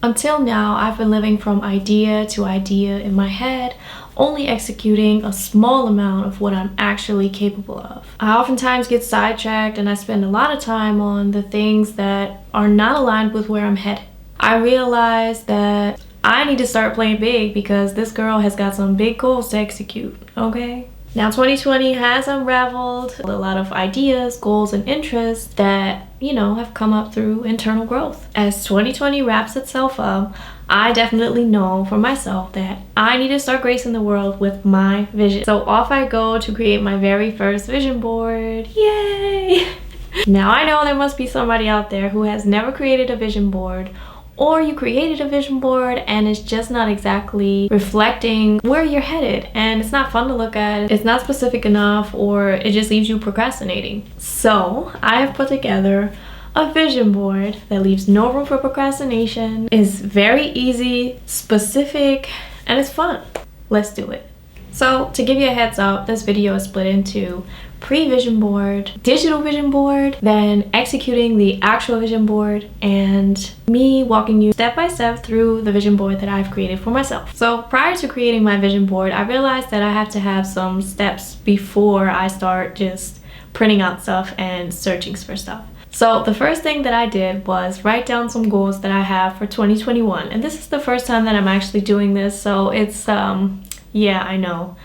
Until now, I've been living from idea to idea in my head, only executing a small amount of what I'm actually capable of. I oftentimes get sidetracked and I spend a lot of time on the things that are not aligned with where I'm headed. I realized that I need to start playing big because this girl has got some big goals to execute, okay? Now 2020 has unraveled a lot of ideas, goals, and interests that, have come up through internal growth. As 2020 wraps itself up, I definitely know for myself that I need to start gracing the world with my vision. So off I go to create my very first vision board. Yay! Now I know there must be somebody out there who has never created a vision board, or you created a vision board and it's just not exactly reflecting where you're headed and it's not fun to look at, it's not specific enough, or it just leaves you procrastinating. So I have put together a vision board that leaves no room for procrastination, is very easy, specific, and it's fun. Let's do it. So to give you a heads up, this video is split into pre-vision board, digital vision board, then executing the actual vision board, and me walking you step by step through the vision board that I've created for myself. So prior to creating my vision board, I realized that I have to have some steps before I start just printing out stuff and searching for stuff. So the first thing that I did was write down some goals that I have for 2021. And this is the first time that I'm actually doing this, so it's yeah, I know.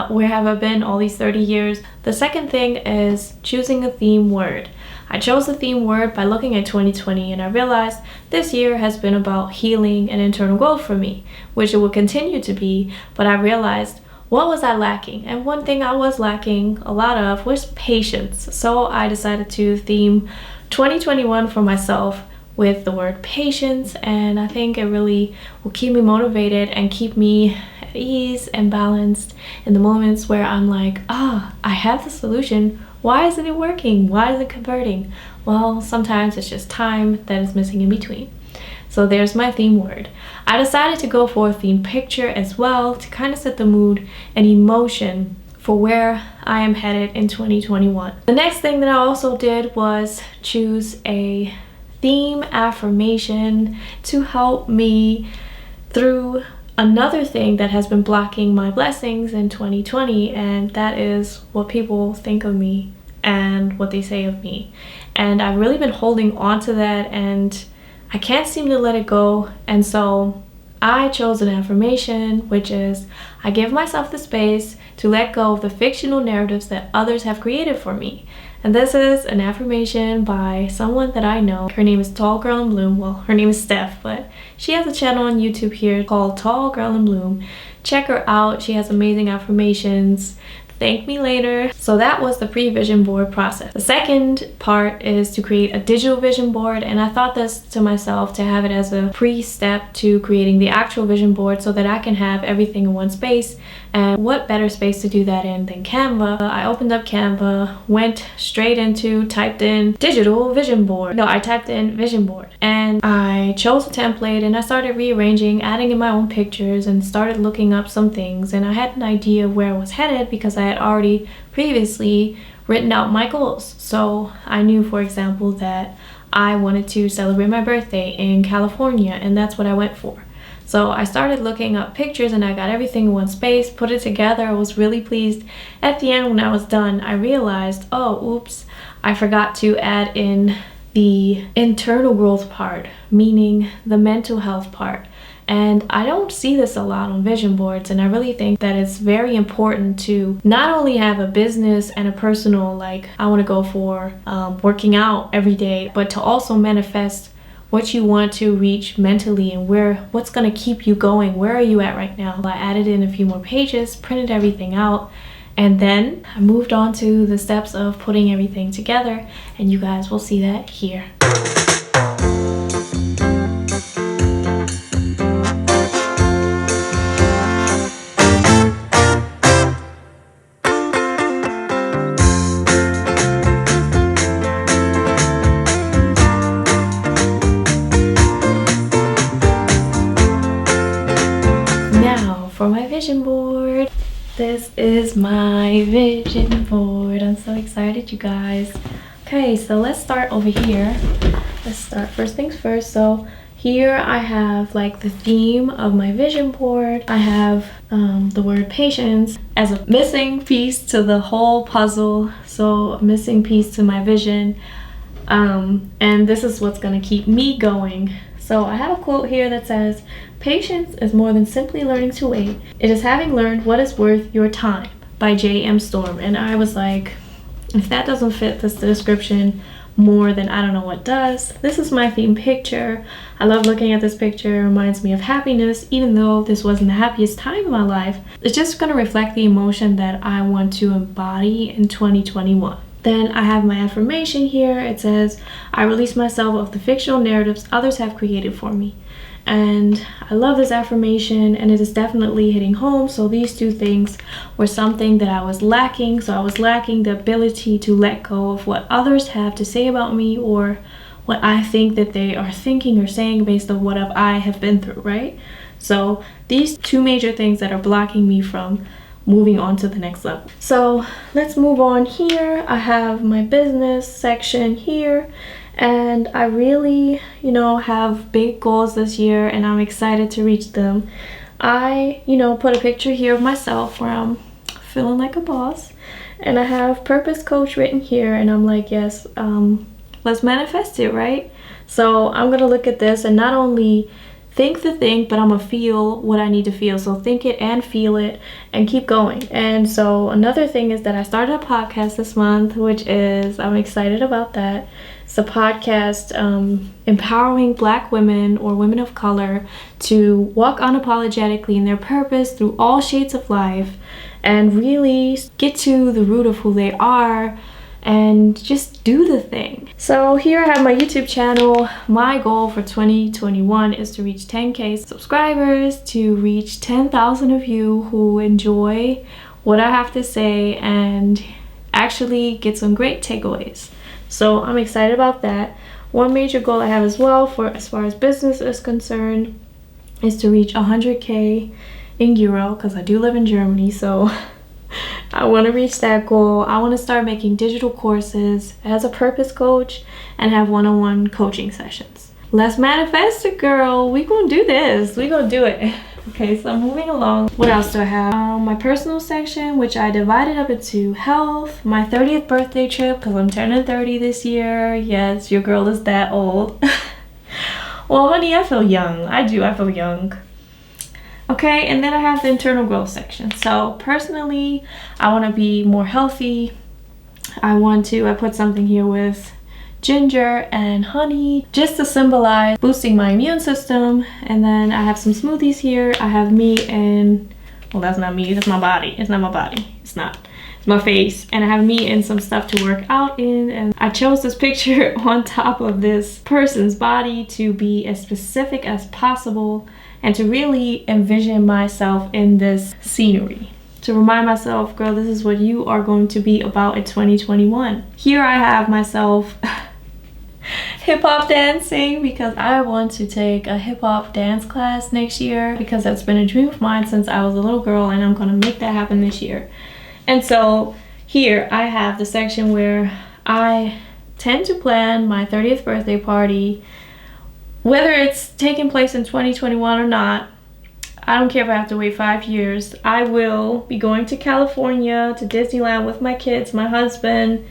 Where have I been all these 30 years? The second thing is choosing a theme word. I chose the theme word by looking at 2020 and I realized this year has been about healing and internal growth for me, which it will continue to be, but I realized what was I lacking? And one thing I was lacking a lot of was patience. So I decided to theme 2021 for myself with the word patience, and I think it really will keep me motivated and keep me at ease and balanced in the moments where I'm like, I have the solution. Why isn't it working? Why isn't it converting? Well, sometimes it's just time that is missing in between. So there's my theme word. I decided to go for a theme picture as well to kind of set the mood and emotion for where I am headed in 2021. The next thing that I also did was choose a theme affirmation to help me through another thing that has been blocking my blessings in 2020, and that is what people think of me and what they say of me. And I've really been holding on to that and I can't seem to let it go, and so I chose an affirmation, which is I give myself the space to let go of the fictional narratives that others have created for me. And this is an affirmation by someone that I know. Her name is Tall Girl in Bloom. Well, her name is Steph, but she has a channel on YouTube here called Tall Girl in Bloom. Check her out. She has amazing affirmations. Thank me later. So that was the pre-vision board process. The second part is to create a digital vision board, and I thought this to myself to have it as a pre-step to creating the actual vision board so that I can have everything in one space. And what better space to do that in than Canva? I opened up Canva, went straight into, typed in digital vision board. No, I typed in vision board and I chose a template and I started rearranging, adding in my own pictures, and started looking up some things. And I had an idea where I was headed because I had already previously written out my goals. So I knew, for example, that I wanted to celebrate my birthday in California, and that's what I went for. So I started looking up pictures and I got everything in one space, put it together. I was really pleased. At the end, when I was done, I realized, oops, I forgot to add in the internal growth part, meaning the mental health part. And I don't see this a lot on vision boards, and I really think that it's very important to not only have a business and a personal, like I want to go for working out every day, but to also manifest what you want to reach mentally and what's going to keep you going. Where are you at right now? I added in a few more pages, printed everything out, and then I moved on to the steps of putting everything together, and you guys will see that here. For my vision board, this is my vision board. I'm so excited, you guys. Okay, so let's start over here. Let's start first things first. So here I have like the theme of my vision board. I have the word patience as a missing piece to the whole puzzle, so a missing piece to my vision, and this is what's going to keep me going. So I have a quote here that says, "Patience is more than simply learning to wait. It is having learned what is worth your time," by J.M. Storm. And I was like, if that doesn't fit this description more than I don't know what does. This is my theme picture. I love looking at this picture. It reminds me of happiness, even though this wasn't the happiest time in my life. It's just going to reflect the emotion that I want to embody in 2021. Then I have my affirmation here. It says, "I release myself of the fictional narratives others have created for me." And I love this affirmation, and it is definitely hitting home. So these two things were something that I was lacking. So I was lacking the ability to let go of what others have to say about me, or what I think that they are thinking or saying based on what I have been through, right? So these two major things that are blocking me from moving on to the next level. So let's move on here. I have my business section here. And I really, have big goals this year, and I'm excited to reach them. I, put a picture here of myself where I'm feeling like a boss. And I have purpose coach written here, and I'm like, yes, let's manifest it, right? So I'm going to look at this and not only think the thing, but I'm going to feel what I need to feel. So think it and feel it and keep going. And so another thing is that I started a podcast this month, which is, I'm excited about that. It's a podcast empowering Black women or women of color to walk unapologetically in their purpose through all shades of life and really get to the root of who they are and just do the thing. So here I have my YouTube channel. My goal for 2021 is to reach 10K subscribers, to reach 10,000 of you who enjoy what I have to say and actually get some great takeaways. So I'm excited about that. One major goal I have as well for as far as business is concerned is to reach 100K in Euro, because I do live in Germany, so I want to reach that goal. I want to start making digital courses as a purpose coach and have one-on-one coaching sessions. Let's manifest it, girl. We gonna do this. We gonna do it. Okay, so moving along. What else do I have? My personal section, which I divided up into health, my 30th birthday trip, because I'm turning 30 this year. Yes, your girl is that old. Well, honey, I feel young. I feel young. Okay, and then I have the internal growth section. So personally, I want to be more healthy. I put something here with ginger and honey just to symbolize boosting my immune system. And then I have some smoothies here. I have meat and, well, that's not me, that's my body. It's not my body. It's my face. And I have meat and some stuff to work out in. And I chose this picture on top of this person's body to be as specific as possible and to really envision myself in this scenery. To remind myself, girl, this is what you are going to be about in 2021. Here I have myself hip-hop dancing, because I want to take a hip-hop dance class next year, because that's been a dream of mine since I was a little girl, and I'm going to make that happen this year. And so here I have the section where I tend to plan my 30th birthday party, whether it's taking place in 2021 or not. I don't care if I have to wait 5 years. I will be going to California, to Disneyland with my kids, my husband.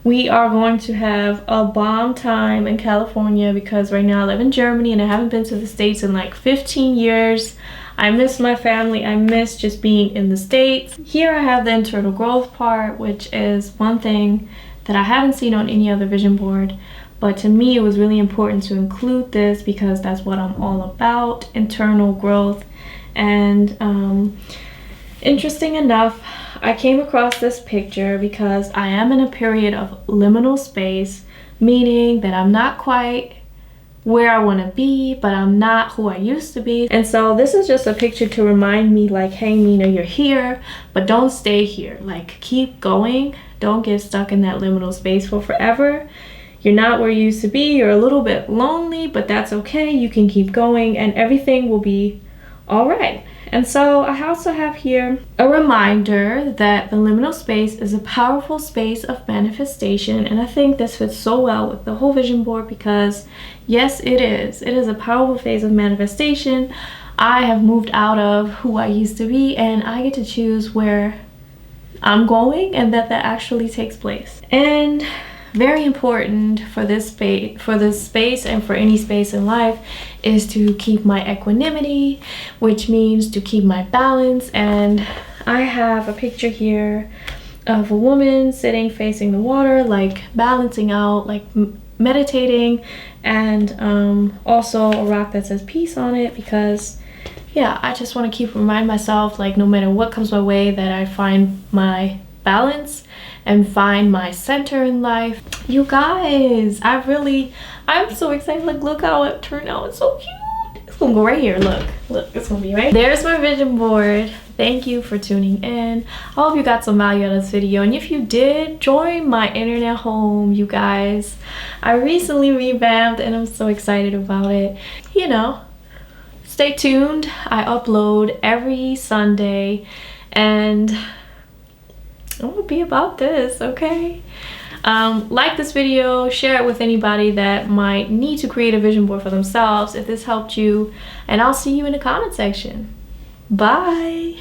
We are going to have a bomb time in California, because right now I live in Germany and I haven't been to the States in like 15 years. I miss my family. I miss just being in the States. Here I have the internal growth part, which is one thing that I haven't seen on any other vision board. But to me, it was really important to include this because that's what I'm all about, internal growth. And interesting enough, I came across this picture because I am in a period of liminal space, meaning that I'm not quite where I want to be, but I'm not who I used to be. And so this is just a picture to remind me, like, hey Mina, you're here, but don't stay here. Like, keep going. Don't get stuck in that liminal space for forever. You're not where you used to be. You're a little bit lonely, but that's okay. You can keep going and everything will be all right. And so I also have here a reminder that the liminal space is a powerful space of manifestation. And I think this fits so well with the whole vision board because yes, it is. It is a powerful phase of manifestation. I have moved out of who I used to be and I get to choose where I'm going and that actually takes place. And very important for this space and for any space in life is to keep my equanimity, which means to keep my balance. And I have a picture here of a woman sitting facing the water, like balancing out, like meditating, and also a rock that says peace on it, because yeah, I just want to remind myself, like, no matter what comes my way, that I find my balance and find my center in life. You guys, I'm so excited. Like, look how it turned out. It's so cute. It's gonna go right here. Look, it's gonna be right. There's my vision board. Thank you for tuning in. I hope you got some value out of this video, and if you did, join my internet home, you guys. I recently revamped and I'm so excited about it. You know, stay tuned. I upload every Sunday and it will be about this, okay? Like this video, share it with anybody that might need to create a vision board for themselves if this helped you, and I'll see you in the comment section. Bye.